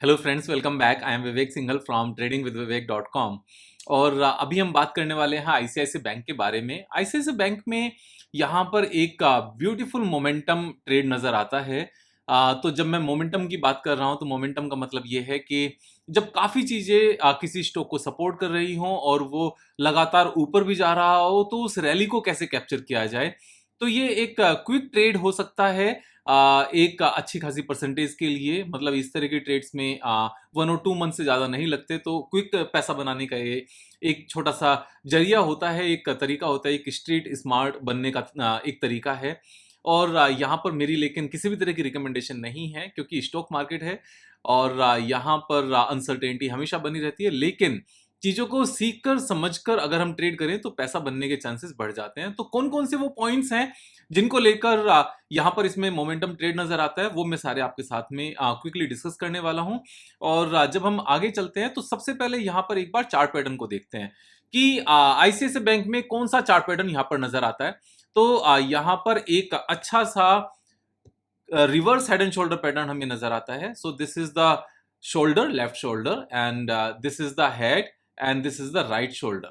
Hello friends, welcome back. I am Vivek Singhal from tradingwithvivek.com। और अभी हम बात करने वाले हैं आईसीआईसीआई बैंक के बारे में। आईसीआईसीआई बैंक में यहाँ पर एक ब्यूटीफुल मोमेंटम ट्रेड नज़र आता है। तो जब मैं मोमेंटम की बात कर रहा हूँ तो मोमेंटम का मतलब ये है कि जब काफ़ी चीज़ें किसी स्टॉक को सपोर्ट कर रही हों और वो लगातार ऊपर भी जा रहा हो, तो उस रैली को कैसे कैप्चर किया जाए। तो ये एक क्विक ट्रेड हो सकता है एक अच्छी खासी परसेंटेज के लिए। मतलब इस तरह के ट्रेड्स में 1 और 2 मंथ से ज़्यादा नहीं लगते, तो क्विक पैसा बनाने का ये एक छोटा सा जरिया होता है, एक तरीका होता है, एक स्ट्रीट स्मार्ट बनने का एक तरीका है। और यहाँ पर मेरी लेकिन किसी भी तरह की रिकमेंडेशन नहीं है, क्योंकि स्टॉक मार्केट है और यहाँ पर अनसर्टेनिटी हमेशा बनी रहती है। लेकिन चीज़ों को सीख कर समझ कर अगर हम ट्रेड करें तो पैसा बनने के चांसेस बढ़ जाते हैं। तो कौन कौन से वो पॉइंट्स हैं जिनको लेकर यहाँ पर इसमें मोमेंटम ट्रेड नजर आता है, वो मैं सारे आपके साथ में क्विकली डिस्कस करने वाला हूँ। और जब हम आगे चलते हैं तो सबसे पहले यहाँ पर एक बार चार्ट पैटर्न को देखते हैं कि आईसीआईसीआई बैंक में कौन सा चार्ट पैटर्न यहाँ पर नजर आता है। तो यहाँ पर एक अच्छा सा reverse head and shoulder pattern हमें नजर आता है। So this is the shoulder, left shoulder, and this is the head and this is the right shoulder.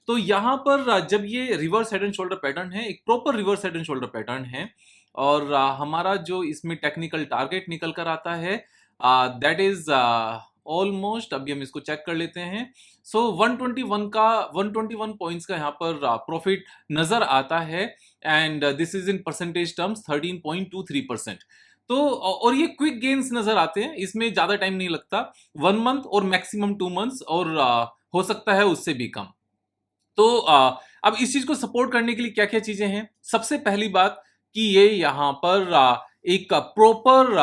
तो यहाँ पर जब ये reverse head and shoulder pattern है, एक proper reverse head and shoulder pattern है, और हमारा जो इसमें टेक्निकल टारगेट निकल कर आता है दैट इज ऑलमोस्ट, अभी हम इसको चेक कर लेते हैं। सो 121 पॉइंट्स का यहाँ पर प्रॉफिट नजर आता है, and this is in percentage terms 13.23%। तो और ये क्विक गेन्स नजर आते हैं, इसमें ज्यादा टाइम नहीं लगता, 1 मंथ और मैक्सिमम 2 मंथ्स, और हो सकता है उससे भी कम। तो अब इस चीज को सपोर्ट करने के लिए क्या क्या चीजें हैं। सबसे पहली बात कि ये यहाँ पर एक प्रॉपर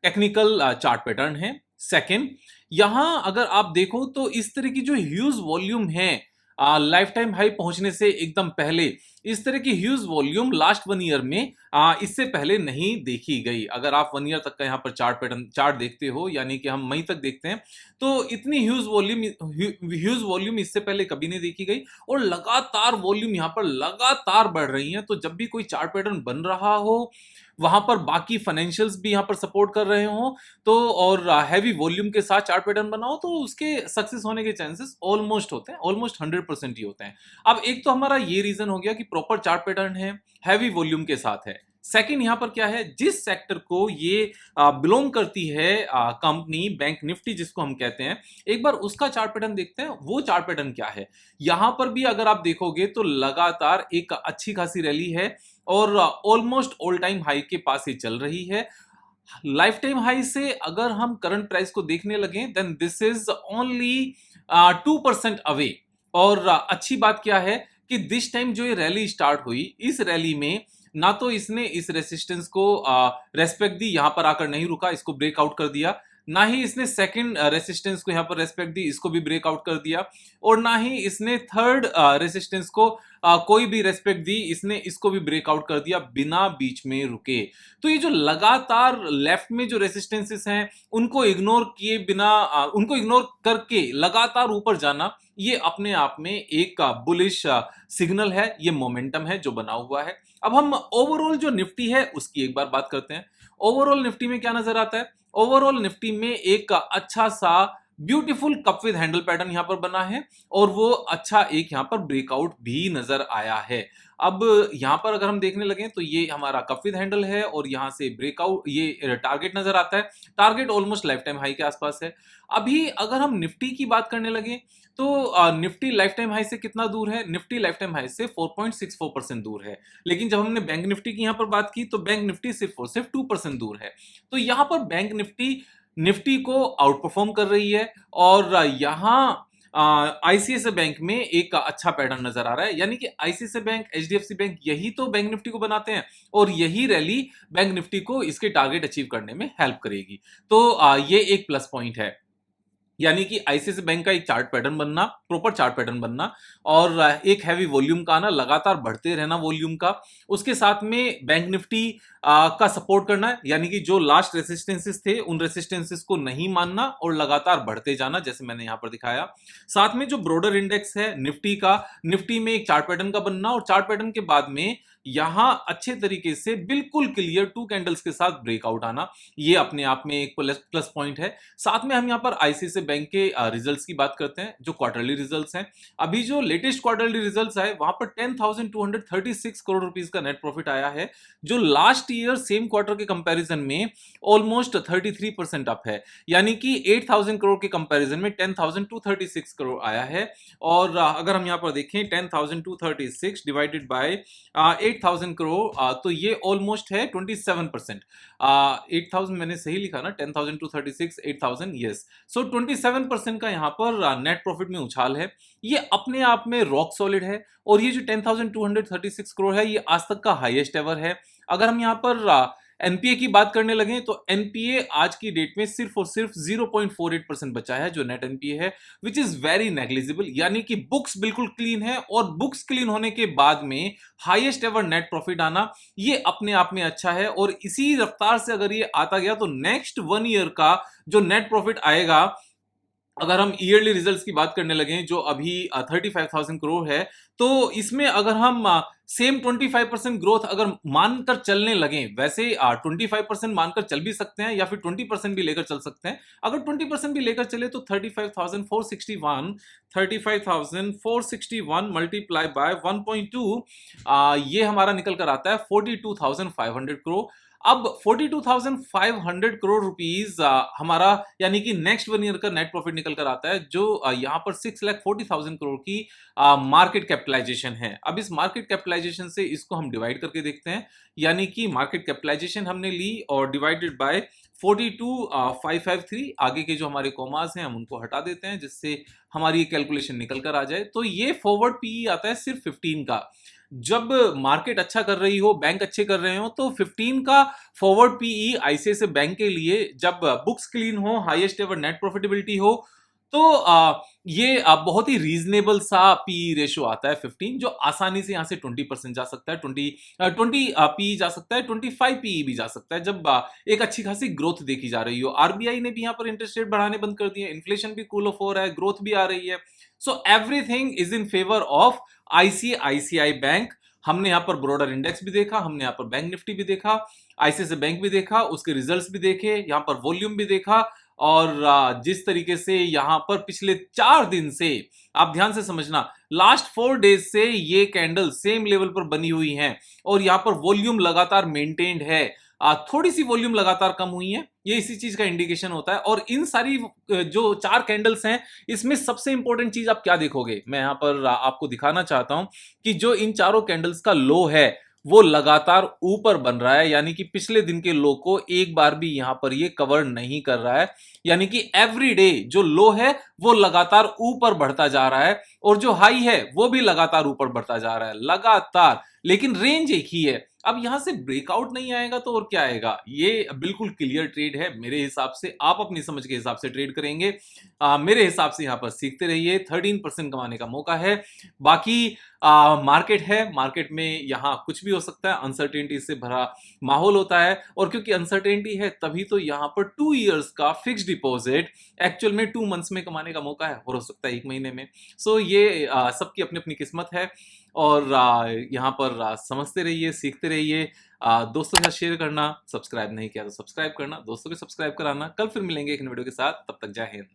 टेक्निकल चार्ट पैटर्न है। सेकंड, यहाँ अगर आप देखो तो इस तरह की जो ह्यूज वॉल्यूम है लाइफ टाइम हाई पहुंचने से एकदम पहले, इस तरह की ह्यूज वॉल्यूम लास्ट 1 ईयर में इससे पहले नहीं देखी गई। अगर आप 1 ईयर तक का यहाँ पर चार्ट देखते हो, यानी कि हम मई तक देखते हैं, तो इतनी ह्यूज वॉल्यूम इससे पहले कभी नहीं देखी गई। और लगातार वॉल्यूम यहाँ पर लगातार बढ़ रही है। तो जब भी कोई चार्ट पैटर्न बन रहा हो, वहां पर बाकी फाइनेंशियल्स भी यहाँ पर सपोर्ट कर रहे हो, तो और हैवी वॉल्यूम के साथ चार्ट पैटर्न बनाओ, तो उसके सक्सेस होने के चांसेस ऑलमोस्ट होते हैं, ऑलमोस्ट 100% ही होते हैं। अब एक तो हमारा ये रीजन हो गया कि प्रॉपर चार्ट पैटर्न है, हैवी वॉल्यूम के साथ है। सेकंड, यहां पर क्या है, जिस सेक्टर को ये बिलोंग करती है कंपनी, बैंक निफ्टी जिसको हम कहते हैं, एक बार उसका चार्ट पैटर्न देखते हैं। वो चार्ट पैटर्न क्या है, यहां पर भी अगर आप देखोगे तो लगातार एक अच्छी खासी रैली है और ऑलमोस्ट ऑल टाइम हाई के पास ही चल रही है। लाइफ टाइम हाई से अगर हम करंट प्राइस को देखने लगे, then this is only 2% away. और अच्छी बात क्या है कि दिस टाइम जो ये रैली स्टार्ट हुई, इस रैली में ना तो इसने इस रेसिस्टेंस को रेस्पेक्ट दी, यहां पर आकर नहीं रुका, इसको ब्रेकआउट कर दिया, ना ही इसने सेकंड रेसिस्टेंस को यहां पर रेस्पेक्ट दी, इसको भी ब्रेकआउट कर दिया, और ना ही इसने थर्ड रेसिस्टेंस को कोई भी रेस्पेक्ट दी, इसने इसको भी ब्रेकआउट कर दिया बिना बीच में रुके। तो ये जो लगातार लेफ्ट में जो रेसिस्टेंसेस हैं, उनको इग्नोर किए बिना, उनको इग्नोर करके लगातार ऊपर जाना, ये अपने आप में एक बुलिश सिग्नल है, ये मोमेंटम है जो बना हुआ है। अब हम ओवरऑल जो निफ्टी है उसकी एक बार बात करते हैं। ओवरऑल निफ्टी में क्या नजर आता है, ओवरऑल निफ्टी में एक अच्छा सा beautiful cup with handle pattern यहां पर बना है, और वो अच्छा एक यहां पर ब्रेकआउट भी नजर आया है। अब यहां पर अगर हम देखने लगे तो ये हमारा कप विद हैंडल है, और यहां से ब्रेकआउट, ये टारगेट नजर आता है। Target almost life time high के आसपास है। अभी अगर हम निफ्टी की बात करने लगे तो निफ्टी लाइफ टाइम हाई से कितना दूर है, निफ्टी लाइफ टाइम हाई से 4.64% दूर है। लेकिन जब हमने बैंक निफ्टी की यहां पर बात की तो बैंक निफ्टी सिर्फ और सिर्फ 2% दूर है। तो यहां पर बैंक निफ्टी निफ्टी को आउट परफॉर्म कर रही है, और यहां आईसीआईसीआई बैंक में एक अच्छा पैटर्न नजर आ रहा है। यानी कि आईसीआईसीआई बैंक, एचडीएफसी बैंक, यही तो बैंक निफ्टी को बनाते हैं, और यही रैली बैंक निफ्टी को इसके टारगेट अचीव करने में हेल्प करेगी। तो ये एक प्लस पॉइंट है। यानी कि आईसीआईसीआई बैंक का एक चार्ट पैटर्न बनना, प्रॉपर चार्ट पैटर्न बनना, और एक हैवी वॉल्यूम का आना, लगातार बढ़ते रहना वॉल्यूम का। उसके साथ में बैंक निफ्टी का सपोर्ट करना है, यानी कि जो लास्ट रेसिस्टेंसेस थे उन रेसिस्टेंसेस को नहीं मानना और लगातार बढ़ते जाना, जैसे मैंने यहां पर दिखाया। साथ में जो ब्रॉडर इंडेक्स है निफ्टी का, निफ्टी में एक चार्ट पैटर्न का बनना और चार्ट पैटर्न के बाद में यहां अच्छे तरीके से बिल्कुल क्लियर 2 कैंडल्स के साथ ब्रेकआउट आना, ये अपने आप में एक प्लस पॉइंट है। साथ में हम यहां पर आईसीआईसीआई बैंक के रिजल्ट्स की बात करते हैं, जो क्वार्टरली रिजल्ट्स हैं। अभी जो लेटेस्ट क्वार्टरली रिजल्ट्स आए वहां पर 10,236 करोड़ रुपीस का नेट प्रॉफिट आया है, जो लास्ट ईयर सेम क्वार्टर के कंपैरिजन में ऑलमोस्ट 33% अप है, यानी कि 8,000 करोड़ के कंपैरिजन में 10,236 करोड़ आया है। और अगर हम यहां पर देखें 10,236 डिवाइडेड बाय 8,000 करोड़, तो ये ऑलमोस्ट है 27%। 8,000 मैंने सही लिखा ना, 10,236 8,000, यस। सो 27% का यहाँ पर नेट प्रॉफिट में उछाल है, ये अपने आप में रॉक सॉलिड है। और ये जो 10,236 करोड़ है ये आज तक का हाईएस्ट एवर है। अगर हम यहाँ पर एनपीए की बात करने लगे तो एनपीए आज की डेट में सिर्फ और सिर्फ 0.48% बचा है जो नेट एनपीए है, विच इज वेरी नेग्लिजिबल, यानी कि बुक्स बिल्कुल क्लीन है। और बुक्स क्लीन होने के बाद में हाईएस्ट एवर नेट प्रॉफिट आना ये अपने आप में अच्छा है। और इसी रफ्तार से अगर ये आता गया तो नेक्स्ट 1 ईयर का जो नेट प्रॉफिट आएगा, अगर हम ईयरली रिजल्ट्स की बात करने लगे जो अभी 35,000 करोड़ है, तो इसमें अगर हम सेम 25% ग्रोथ अगर मानकर चलने लगे, वैसे 25% मानकर चल भी सकते हैं या फिर 20% भी लेकर चल सकते हैं। अगर 20% भी लेकर चले तो 35,461 मल्टीप्लाई बाय 1.2, ये हमारा निकल कर आता है 42,500 करोड़। अब 42,500 करोड़ रुपीस हमारा यानी कि नेक्स्ट 1 ईयर का नेट प्रॉफिट निकल कर आता है, जो यहां पर 6,40,000 करोड़ की मार्केट कैपिटलाइजेशन है। अब इस मार्केट कैपिटलाइजेशन से इसको हम डिवाइड करके देखते हैं, यानी कि मार्केट कैपिटलाइजेशन हमने ली और डिवाइडेड बाय 42,553, आगे के जो हमारे कॉमास हैं हम उनको हटा देते हैं जिससे हमारी कैलकुलेशन निकल कर आ जाए। तो ये फॉरवर्ड पीई आता है सिर्फ 15 का। जब मार्केट अच्छा कर रही हो, बैंक अच्छे कर रहे हो, तो 15 का फॉरवर्ड पीई आईसीआईसीआई बैंक के लिए, जब बुक्स क्लीन हो, हाईएस्ट एवर नेट प्रॉफिटेबिलिटी हो, तो ये बहुत ही रीजनेबल सा पीई रेशियो आता है 15, जो आसानी से यहां से 20% जा सकता है, 20 पीई जा सकता है, 25 पीई भी जा सकता है, जब एक अच्छी खासी ग्रोथ देखी जा रही हो। आरबीआई ने भी यहां पर इंटरेस्ट रेट बढ़ाने बंद कर दिए, इन्फ्लेशन भी कूल ऑफ हो रहा है, ग्रोथ भी आ रही है। So everything is in favour of ICICI bank. हमने यहां पर ब्रॉडर इंडेक्स भी देखा, हमने यहां पर बैंक निफ्टी भी देखा, आईसीआईसीआई बैंक भी देखा, उसके रिजल्ट्स भी देखे, यहां पर वॉल्यूम भी देखा। और जिस तरीके से यहां पर पिछले 4 दिन से, आप ध्यान से समझना, लास्ट 4 डेज से ये कैंडल सेम लेवल पर बनी हुई हैं और यहां पर वॉल्यूम लगातार मेंटेन्ड है। थोड़ी सी वॉल्यूम लगातार कम हुई है, ये इसी चीज का इंडिकेशन होता है। और इन सारी जो 4 कैंडल्स हैं, इसमें सबसे इंपॉर्टेंट चीज आप क्या देखोगे, मैं यहां पर आपको दिखाना चाहता हूं कि जो इन चारों कैंडल्स का लो है वो लगातार ऊपर बन रहा है, यानी कि पिछले दिन के लो को एक बार भी यहां पर ये कवर नहीं कर रहा है, यानी कि एवरी डे जो लो है वो लगातार ऊपर बढ़ता जा रहा है और जो हाई है वो भी लगातार ऊपर बढ़ता जा रहा है, लगातार। लेकिन रेंज एक ही है। अब यहां से ब्रेकआउट नहीं आएगा तो और क्या आएगा, ये बिल्कुल क्लियर ट्रेड है मेरे हिसाब से। आप अपनी समझ के हिसाब से ट्रेड करेंगे, मेरे हिसाब से यहां पर सीखते रहिए, 13% कमाने का मौका है। बाकी मार्केट है, मार्केट में यहां कुछ भी हो सकता है, अनसर्टेनिटी से भरा माहौल होता है। और क्योंकि अनसर्टेनिटी है तभी तो यहां पर 2 इयर्स का फिक्स डिपॉजिट एक्चुअल में 2 मंथ्स में कमाने का मौका है, और हो सकता है 1 महीने में। सो ये सबकी अपनी अपनी किस्मत है। और यहाँ पर समझते रहिए, सीखते रहिए, दोस्तों के साथ शेयर करना, सब्सक्राइब नहीं किया तो सब्सक्राइब करना, दोस्तों को सब्सक्राइब कराना। कल फिर मिलेंगे एक नई वीडियो के साथ, तब तक जय हिंद।